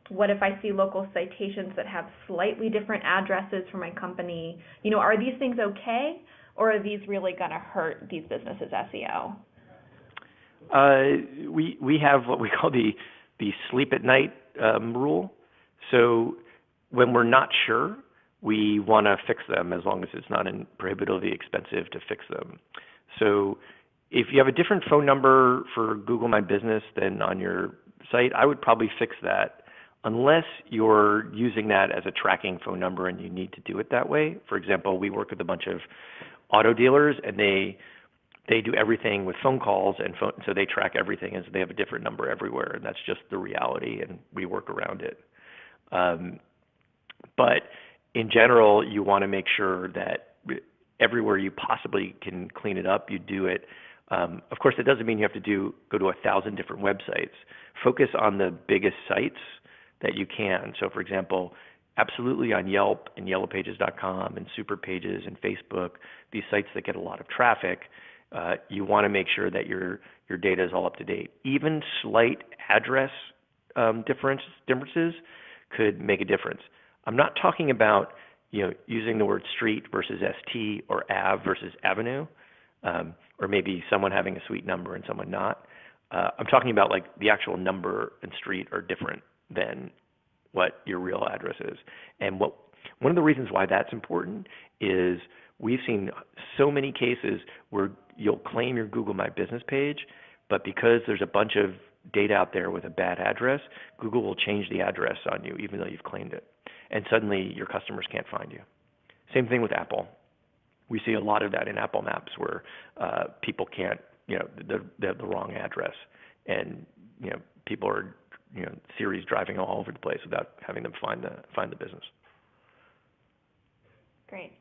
[SPEAKER 1] what if I see local citations that have slightly different addresses for my company? Are these things okay, or are these really going to hurt these businesses' SEO?
[SPEAKER 2] We have what we call the sleep at night rule. So when we're not sure, we want to fix them as long as it's not prohibitively expensive to fix them. So if you have a different phone number for Google My Business than on your site, I would probably fix that unless you're using that as a tracking phone number and you need to do it that way. For example, we work with a bunch of auto dealers, and they do everything with phone calls, and so they track everything, and so they have a different number everywhere, and that's just the reality, and we work around it. But in general, you want to make sure that everywhere you possibly can clean it up, you do it. Of course, that doesn't mean you have to go to 1,000 different websites. Focus on the biggest sites that you can. So, for example, absolutely on Yelp and yellowpages.com and Super Pages and Facebook, these sites that get a lot of traffic, you want to make sure that your data is all up to date. Even slight address differences could make a difference. I'm not talking about using the word street versus ST or Ave versus avenue, or maybe someone having a suite number and someone not. I'm talking about like the actual number and street are different than what your real address is. And one of the reasons why that's important is we've seen so many cases where you'll claim your Google My Business page, but because there's a bunch of data out there with a bad address, Google will change the address on you even though you've claimed it. And suddenly your customers can't find you. Same thing with Apple. We see a lot of that in Apple Maps where people can't, they have the wrong address, and people are, Siri's driving all over the place without having them find the business.
[SPEAKER 1] Great.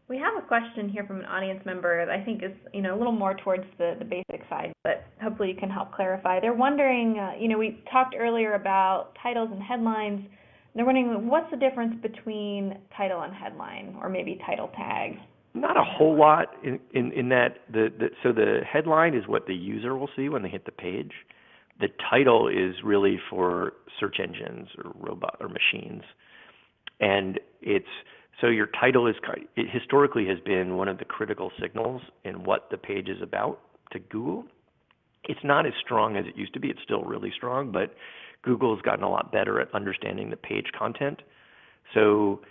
[SPEAKER 1] We have a question here from an audience member that I think is, a little more towards the basic side, but hopefully you can help clarify. They're wondering, we talked earlier about titles and headlines. They're wondering, what's the difference between title and headline, or maybe title tag?
[SPEAKER 2] Not a whole lot in that. So the headline is what the user will see when they hit the page. the title is really for search engines or robot or machines. And so your title it historically has been one of the critical signals in what the page is about to Google. It's not as strong as it used to be. It's still really strong, but Google's gotten a lot better at understanding the page content. So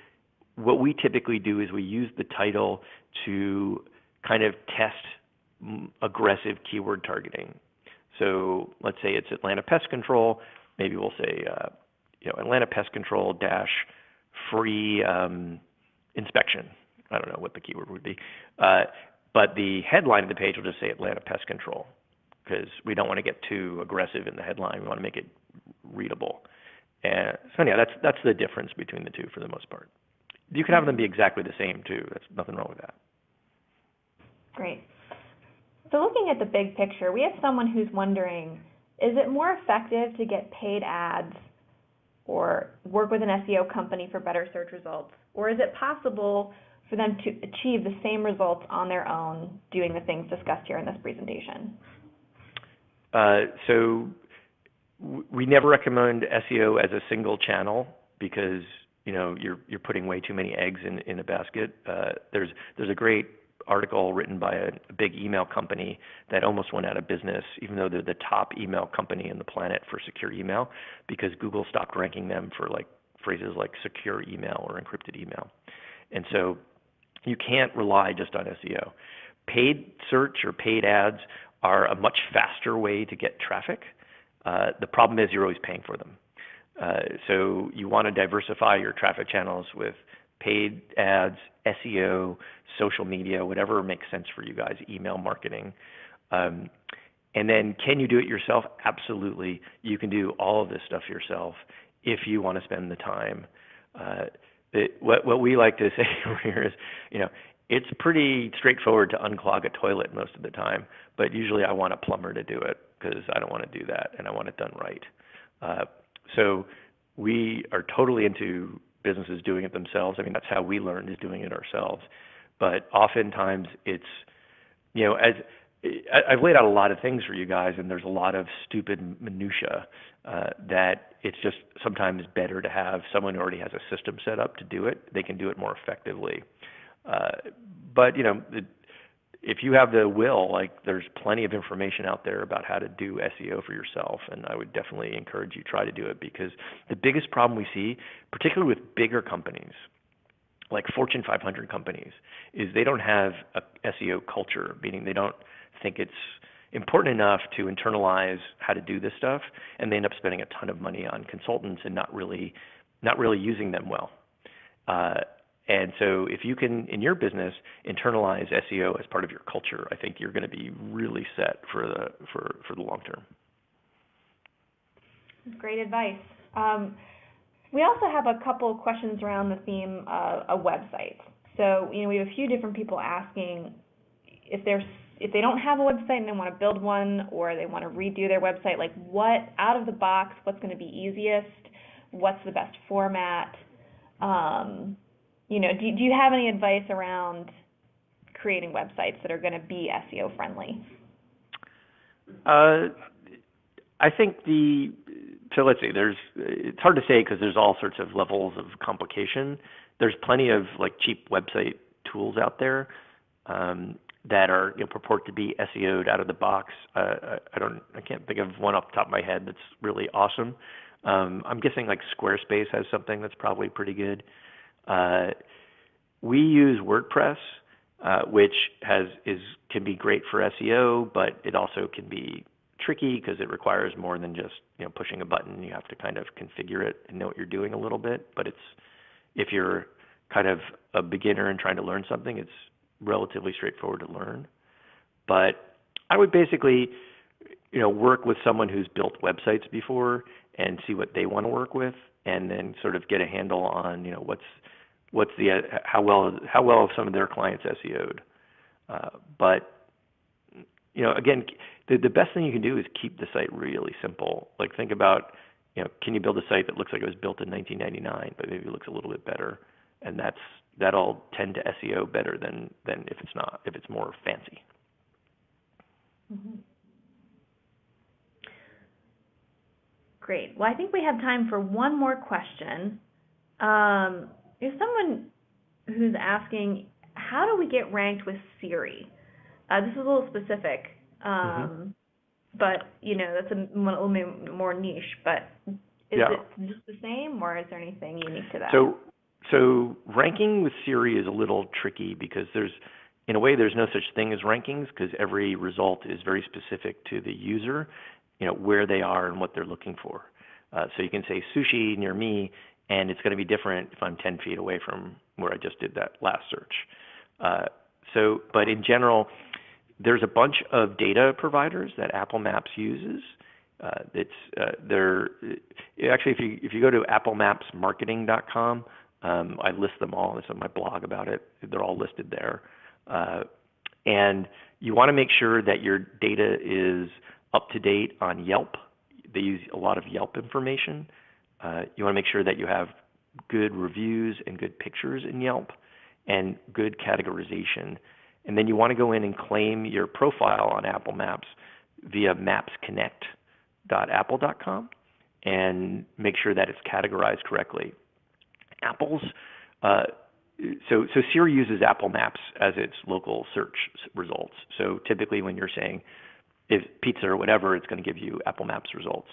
[SPEAKER 2] what we typically do is we use the title to kind of test aggressive keyword targeting. So let's say it's Atlanta Pest Control. Maybe we'll say, Atlanta Pest Control dash free inspection. I don't know what the keyword would be. But the headline of the page will just say Atlanta Pest Control, because we don't want to get too aggressive in the headline. We want to make it readable. And so anyhow, that's the difference between the two for the most part. You can have them be exactly the same too. That's nothing wrong with that.
[SPEAKER 1] Great. So looking at the big picture, we have someone who's wondering, is it more effective to get paid ads or work with an SEO company for better search results? Or is it possible for them to achieve the same results on their own doing the things discussed here in this presentation?
[SPEAKER 2] So we never recommend SEO as a single channel because you're putting way too many eggs in a basket. There's a great article written by a big email company that almost went out of business, even though they're the top email company in the planet for secure email, because Google stopped ranking them for phrases like secure email or encrypted email. And so you can't rely just on SEO. Paid search or paid ads are a much faster way to get traffic. The problem is you're always paying for them. So you want to diversify your traffic channels with paid ads, SEO, social media, whatever makes sense for you guys, email marketing. And then can you do it yourself? Absolutely. You can do all of this stuff yourself if you want to spend the time. What we like to say over here is, it's pretty straightforward to unclog a toilet most of the time, but usually I want a plumber to do it because I don't want to do that and I want it done right. So we are totally into businesses doing it themselves. I mean, that's how we learned, is doing it ourselves. But oftentimes it's, as I've laid out a lot of things for you guys, and there's a lot of stupid minutia that it's just sometimes better to have someone who already has a system set up to do it. They can do it more effectively. But if you have the will, there's plenty of information out there about how to do SEO for yourself, and I would definitely encourage you to try to do it, because the biggest problem we see, particularly with bigger companies, like Fortune 500 companies, is they don't have a SEO culture, meaning they don't think it's important enough to internalize how to do this stuff, and they end up spending a ton of money on consultants and not really using them well. And so if you can, in your business, internalize SEO as part of your culture, I think you're going to be really set for the long term.
[SPEAKER 1] Great advice. We also have a couple of questions around the theme of a website. So, we have a few different people asking if they don't have a website and they want to build one, or they want to redo their website, what out of the box, what's going to be easiest, what's the best format? Do you have any advice around creating websites that are going to be SEO friendly?
[SPEAKER 2] I think so let's see, it's hard to say because there's all sorts of levels of complication. There's plenty of cheap website tools out there that are purport to be SEO'd out of the box. I can't think of one off the top of my head that's really awesome. I'm guessing Squarespace has something that's probably pretty good. We use WordPress, which can be great for SEO, but it also can be tricky because it requires more than just pushing a button. You have to kind of configure it and know what you're doing a little bit. But if you're kind of a beginner and trying to learn something, it's relatively straightforward to learn. But I would basically work with someone who's built websites before and see what they want to work with, and then sort of get a handle on how well have some of their clients SEO'd. But again, the best thing you can do is keep the site really simple. Think about, can you build a site that looks like it was built in 1999, but maybe it looks a little bit better, and that'll tend to SEO better than if it's more fancy.
[SPEAKER 1] Mm-hmm. Great. Well, I think we have time for one more question. There's someone who's asking, how do we get ranked with Siri? This is a little specific, but that's a little more niche. But is it just the same, or is there anything unique to that?
[SPEAKER 2] So ranking with Siri is a little tricky because in a way, there's no such thing as rankings because every result is very specific to the user, where they are and what they're looking for. So you can say sushi near me, and it's going to be different if I'm 10 feet away from where I just did that last search. But in general, there's a bunch of data providers that Apple Maps uses. Actually, if you go to applemapsmarketing.com, I list them all. It's on my blog about it. They're all listed there. And you want to make sure that your data is up to date on Yelp. They use a lot of Yelp information. You want to make sure that you have good reviews and good pictures in Yelp and good categorization. And then you want to go in and claim your profile on Apple Maps via mapsconnect.apple.com and make sure that it's categorized correctly. So Siri uses Apple Maps as its local search results. So typically when you're saying if pizza or whatever, it's going to give you Apple Maps results.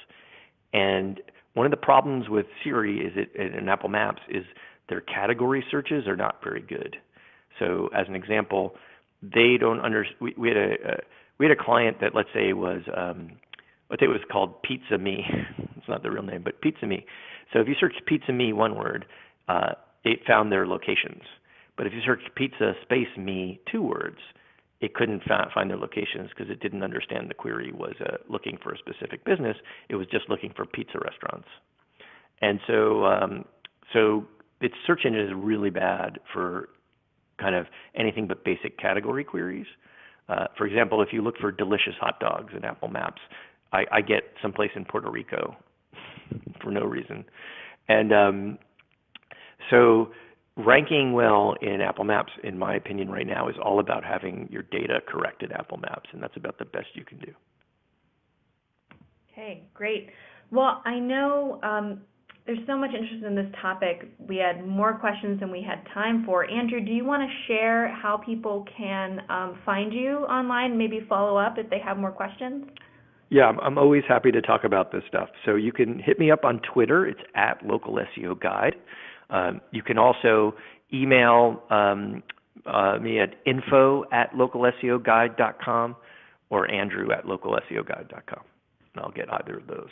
[SPEAKER 2] And one of the problems with Siri in Apple Maps is their category searches are not very good. So as an example, they don't we had a client that let's say it was called Pizza Me. It's not the real name, but Pizza Me. So if you search Pizza Me one word, it found their locations. But if you search Pizza space Me two words, it couldn't find their locations because it didn't understand the query was looking for a specific business. It was just looking for pizza restaurants. And so its search engine is really bad for kind of anything but basic category queries. For example, if you look for delicious hot dogs in Apple Maps, I get someplace in Puerto Rico for no reason. And so ranking well in Apple Maps, in my opinion right now, is all about having your data correct in Apple Maps, and that's about the best you can do.
[SPEAKER 1] Okay, great. Well, I know there's so much interest in this topic. We had more questions than we had time for. Andrew, do you want to share how people can find you online, maybe follow up if they have more questions?
[SPEAKER 2] Yeah, I'm always happy to talk about this stuff. So you can hit me up on Twitter. It's @LocalSEOGuide. You can also email me at info@localseoguide.com or andrew@localseoguide.com. And I'll get either of those.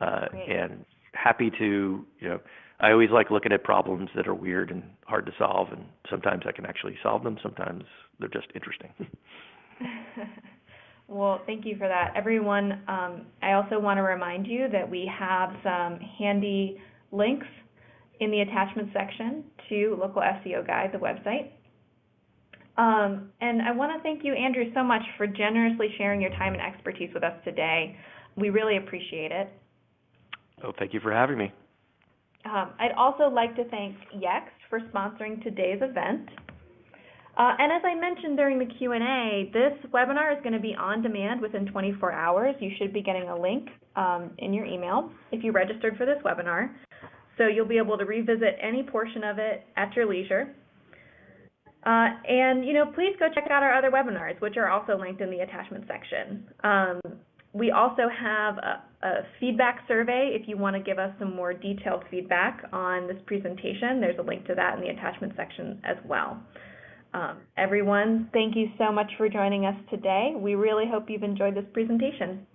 [SPEAKER 2] And happy to, I always like looking at problems that are weird and hard to solve, and sometimes I can actually solve them. Sometimes they're just interesting.
[SPEAKER 1] Well, thank you for that. Everyone, I also want to remind you that we have some handy links in the attachment section to Local SEO Guide, the website. And I want to thank you, Andrew, so much for generously sharing your time and expertise with us today. We really appreciate it.
[SPEAKER 2] Oh, thank you for having me.
[SPEAKER 1] I'd also like to thank Yext for sponsoring today's event. And as I mentioned during the Q&A, this webinar is going to be on demand within 24 hours. You should be getting a link in your email if you registered for this webinar. So you'll be able to revisit any portion of it at your leisure. And please go check out our other webinars, which are also linked in the attachment section. We also have a feedback survey if you want to give us some more detailed feedback on this presentation. There's a link to that in the attachment section as well. Everyone, thank you so much for joining us today. We really hope you've enjoyed this presentation.